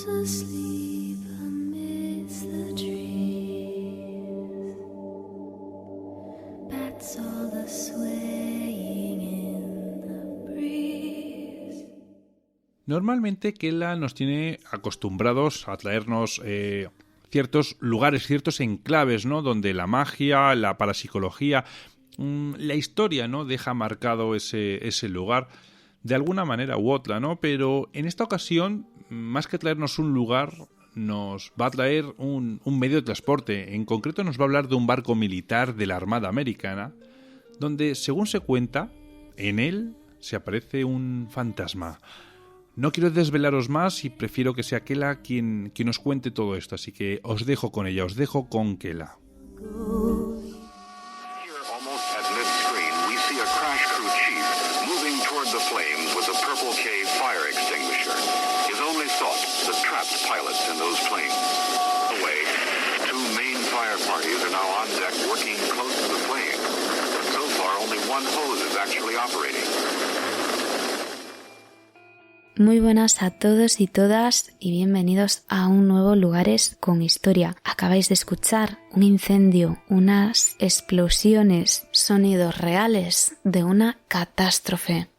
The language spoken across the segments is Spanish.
asleep amidst the trees. Bats all the swaying in the breeze. Normalmente Kela nos tiene acostumbrados a traernos ciertos lugares, ciertos enclaves, ¿no? Donde la magia, la parapsicología, la historia, ¿no? Deja marcado ese lugar de alguna manera u otra, ¿no? Pero en esta ocasión, más que traernos un lugar, nos va a traer un medio de transporte. En concreto nos va a hablar de un barco militar de la Armada Americana, donde, según se cuenta, en él se aparece un fantasma. No quiero desvelaros más y prefiero que sea Kela quien nos cuente todo esto, así que os dejo con ella, os dejo con Kela. Pilots in those planes. Away, two main fire parties are now on deck working close to the flames. But so far, only one hose is actually operating. Muy buenas a todos y todas y bienvenidos a un nuevo Lugares con Historia. Acabáis de escuchar un incendio, unas explosiones, sonidos reales de una catástrofe.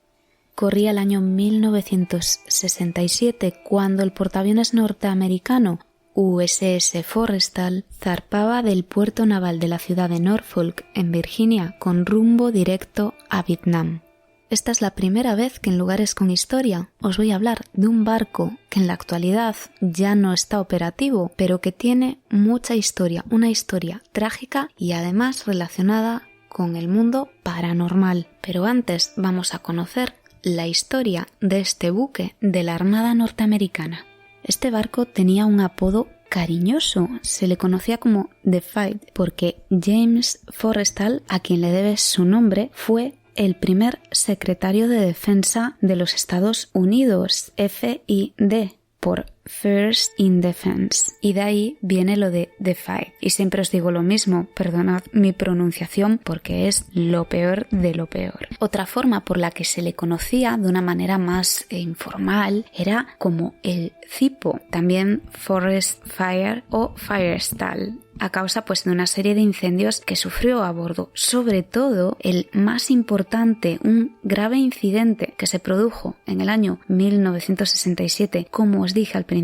Corría el año 1967 cuando el portaaviones norteamericano USS Forrestal zarpaba del puerto naval de la ciudad de Norfolk, en Virginia, con rumbo directo a Vietnam. Esta es la primera vez que en Lugares con Historia os voy a hablar de un barco que en la actualidad ya no está operativo, pero que tiene mucha historia, una historia trágica y además relacionada con el mundo paranormal. Pero antes vamos a conocer la historia de este buque de la Armada norteamericana. Este barco tenía un apodo cariñoso, se le conocía como The Fight, porque James Forrestal, a quien le debe su nombre, fue el primer secretario de Defensa de los Estados Unidos, FID, por First in Defense, y de ahí viene lo de The Fight. Y siempre os digo lo mismo, perdonad mi pronunciación porque es lo peor de lo peor. Otra forma por la que se le conocía de una manera más informal era como el Cipo, también Forest Fire o Firestall, a causa pues de una serie de incendios que sufrió a bordo. Sobre todo el más importante, un grave incidente que se produjo en el año 1967, como os dije al principio,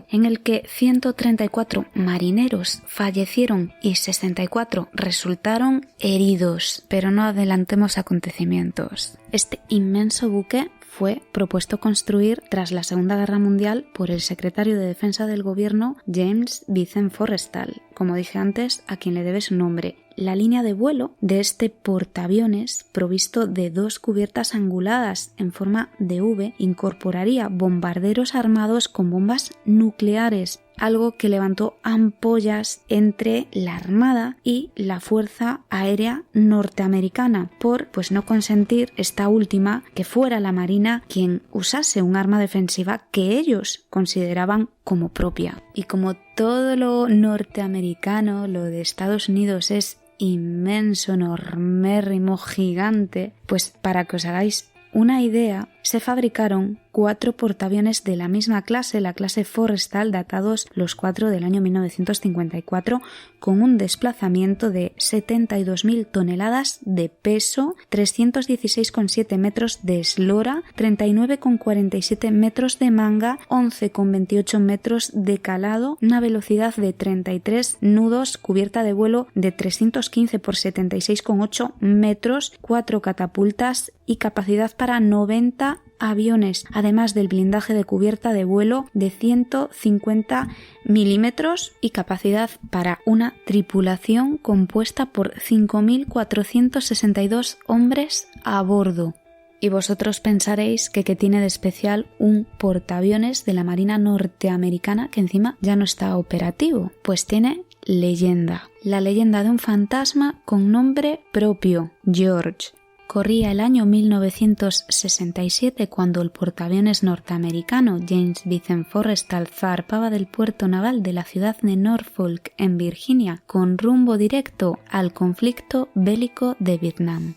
en el que 134 marineros fallecieron y 64 resultaron heridos. Pero no adelantemos acontecimientos. Este inmenso buque fue propuesto construir tras la Segunda Guerra Mundial por el secretario de Defensa del Gobierno James Vincent Forrestal, como dije antes, a quien le debe su nombre. La línea de vuelo de este portaaviones, provisto de dos cubiertas anguladas en forma de V, incorporaría bombarderos armados con bombas nucleares, algo que levantó ampollas entre la Armada y la Fuerza Aérea Norteamericana por no consentir esta última que fuera la Marina quien usase un arma defensiva que ellos consideraban como propia. Y como todo lo norteamericano, lo de Estados Unidos es inmenso, enormérrimo, gigante, pues para que os hagáis una idea, se fabricaron 4 portaaviones de la misma clase, la clase Forrestal, datados los 4 del año 1954, con un desplazamiento de 72.000 toneladas de peso, 316,7 metros de eslora, 39,47 metros de manga, 11,28 metros de calado, una velocidad de 33 nudos, cubierta de vuelo de 315 por 76,8 metros, 4 catapultas y capacidad para 90 aviones, además del blindaje de cubierta de vuelo de 150 milímetros y capacidad para una tripulación compuesta por 5.462 hombres a bordo. Y vosotros pensaréis que qué tiene de especial un portaaviones de la Marina norteamericana que encima ya no está operativo. Pues tiene leyenda. La leyenda de un fantasma con nombre propio, George. Corría el año 1967 cuando el portaaviones norteamericano James Vincent Forrestal zarpaba del puerto naval de la ciudad de Norfolk, en Virginia, con rumbo directo al conflicto bélico de Vietnam.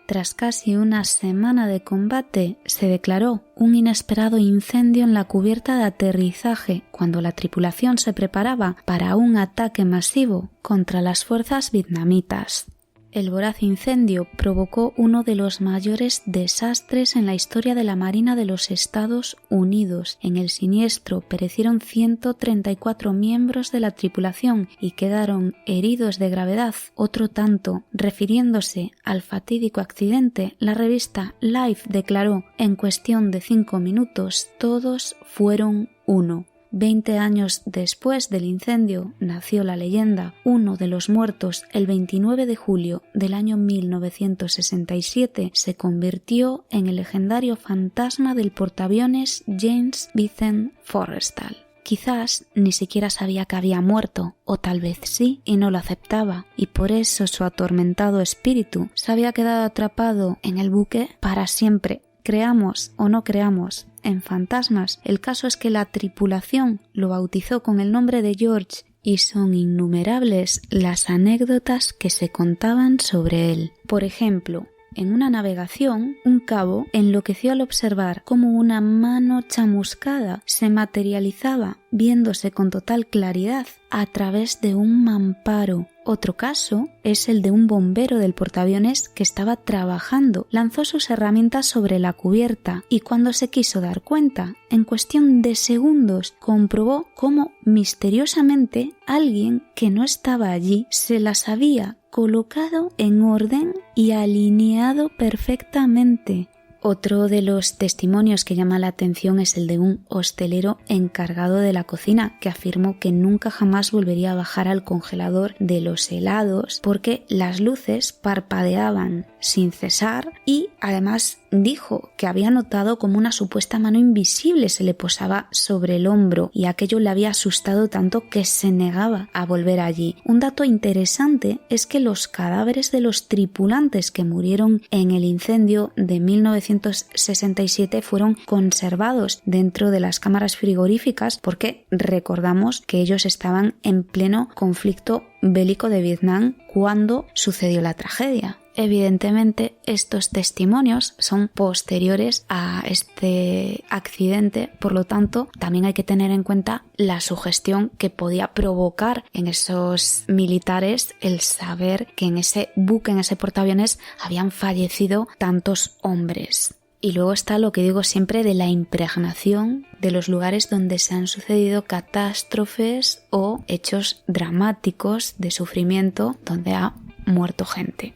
Tras casi una semana de combate, se declaró un inesperado incendio en la cubierta de aterrizaje cuando la tripulación se preparaba para un ataque masivo contra las fuerzas vietnamitas. El voraz incendio provocó uno de los mayores desastres en la historia de la Marina de los Estados Unidos. En el siniestro perecieron 134 miembros de la tripulación y quedaron heridos de gravedad otro tanto. Refiriéndose al fatídico accidente, la revista Life declaró: en cuestión de 5 minutos todos fueron uno. 20 años después del incendio nació la leyenda. Uno de los muertos, el 29 de julio del año 1967, se convirtió en el legendario fantasma del portaaviones James Vincent Forrestal. Quizás ni siquiera sabía que había muerto, o tal vez sí, y no lo aceptaba, y por eso su atormentado espíritu se había quedado atrapado en el buque para siempre. Creamos o no creamos en fantasmas, el caso es que la tripulación lo bautizó con el nombre de George y son innumerables las anécdotas que se contaban sobre él. Por ejemplo, en una navegación, un cabo enloqueció al observar cómo una mano chamuscada se materializaba, viéndose con total claridad a través de un mamparo. Otro caso es el de un bombero del portaaviones que estaba trabajando. Lanzó sus herramientas sobre la cubierta y cuando se quiso dar cuenta, en cuestión de segundos, comprobó cómo misteriosamente alguien que no estaba allí se las había colocado en orden y alineado perfectamente. Otro de los testimonios que llama la atención es el de un hostelero encargado de la cocina que afirmó que nunca jamás volvería a bajar al congelador de los helados porque las luces parpadeaban sin cesar y además dijo que había notado como una supuesta mano invisible se le posaba sobre el hombro y aquello le había asustado tanto que se negaba a volver allí. Un dato interesante es que los cadáveres de los tripulantes que murieron en el incendio de 1967 fueron conservados dentro de las cámaras frigoríficas porque recordamos que ellos estaban en pleno conflicto bélico de Vietnam cuando sucedió la tragedia. Evidentemente, estos testimonios son posteriores a este accidente, por lo tanto, también hay que tener en cuenta la sugestión que podía provocar en esos militares el saber que en ese buque, en ese portaaviones, habían fallecido tantos hombres. Y luego está lo que digo siempre de la impregnación de los lugares donde se han sucedido catástrofes o hechos dramáticos de sufrimiento donde ha muerto gente.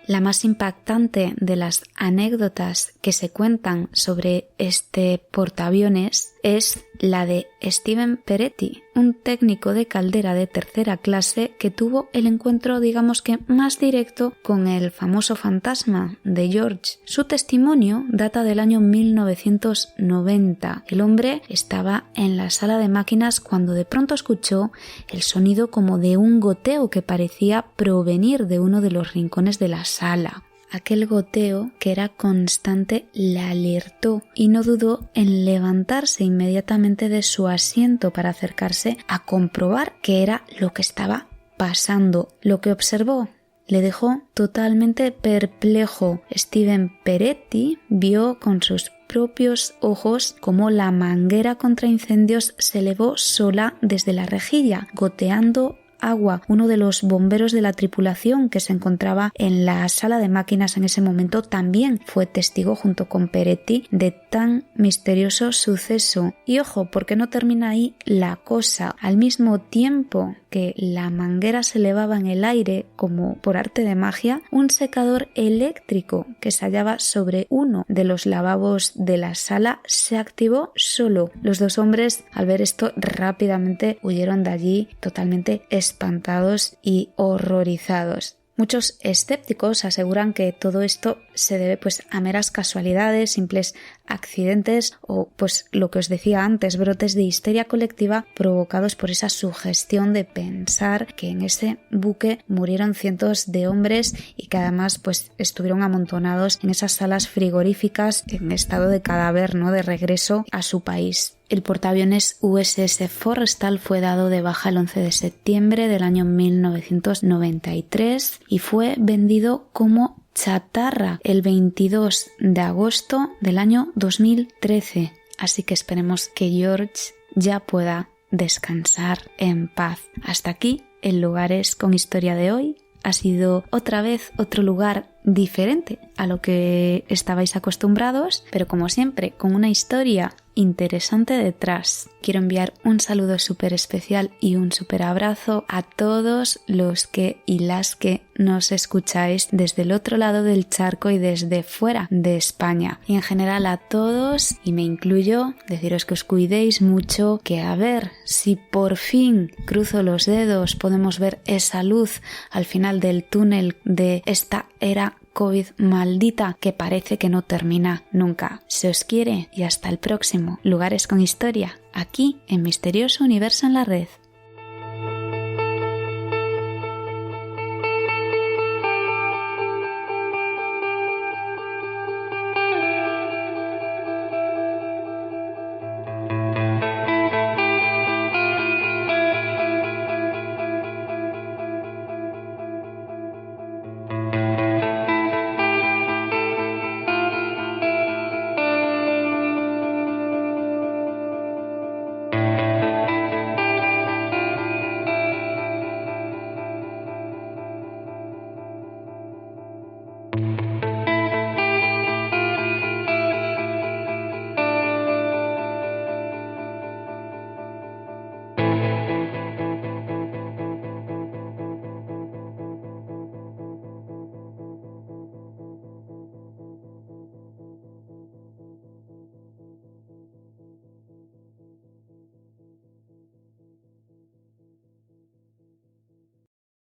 La más impactante de las anécdotas que se cuentan sobre este portaaviones es la de Steven Peretti, un técnico de caldera de tercera clase que tuvo el encuentro, digamos que más directo con el famoso fantasma de George. Su testimonio data del año 1990. El hombre estaba en la sala de máquinas cuando de pronto escuchó el sonido como de un goteo que parecía provenir de uno de los rincones de la sala. Aquel goteo, que era constante, la alertó y no dudó en levantarse inmediatamente de su asiento para acercarse a comprobar qué era lo que estaba pasando. Lo que observó le dejó totalmente perplejo. Steven Peretti vio con sus propios ojos cómo la manguera contra incendios se elevó sola desde la rejilla, goteando agua. Uno de los bomberos de la tripulación que se encontraba en la sala de máquinas en ese momento también fue testigo junto con Peretti de tan misterioso suceso. Y ojo, porque no termina ahí la cosa. Al mismo tiempo que la manguera se elevaba en el aire como por arte de magia, un secador eléctrico que se hallaba sobre uno de los lavabos de la sala se activó solo. Los dos hombres, al ver esto, rápidamente huyeron de allí totalmente espantados y horrorizados. Muchos escépticos aseguran que todo esto se debe a meras casualidades, simples accidentes o lo que os decía antes, brotes de histeria colectiva provocados por esa sugestión de pensar que en ese buque murieron cientos de hombres y que además estuvieron amontonados en esas salas frigoríficas en estado de cadáver, ¿no?, de regreso a su país. El portaaviones USS Forrestal fue dado de baja el 11 de septiembre del año 1993 y fue vendido como chatarra el 22 de agosto del año 2013. Así que esperemos que George ya pueda descansar en paz. Hasta aquí el Lugares con Historia de hoy. Ha sido otra vez otro lugar diferente a lo que estabais acostumbrados, pero como siempre con una historia interesante detrás. Quiero enviar un saludo súper especial y un súper abrazo a todos los que y las que nos escucháis desde el otro lado del charco y desde fuera de España. Y en general a todos, y me incluyo, deciros que os cuidéis mucho, que a ver si por fin, cruzo los dedos, podemos ver esa luz al final del túnel de esta era COVID maldita que parece que no termina nunca. Se os quiere y hasta el próximo Lugares con Historia, aquí en Misterioso Universo en la Red.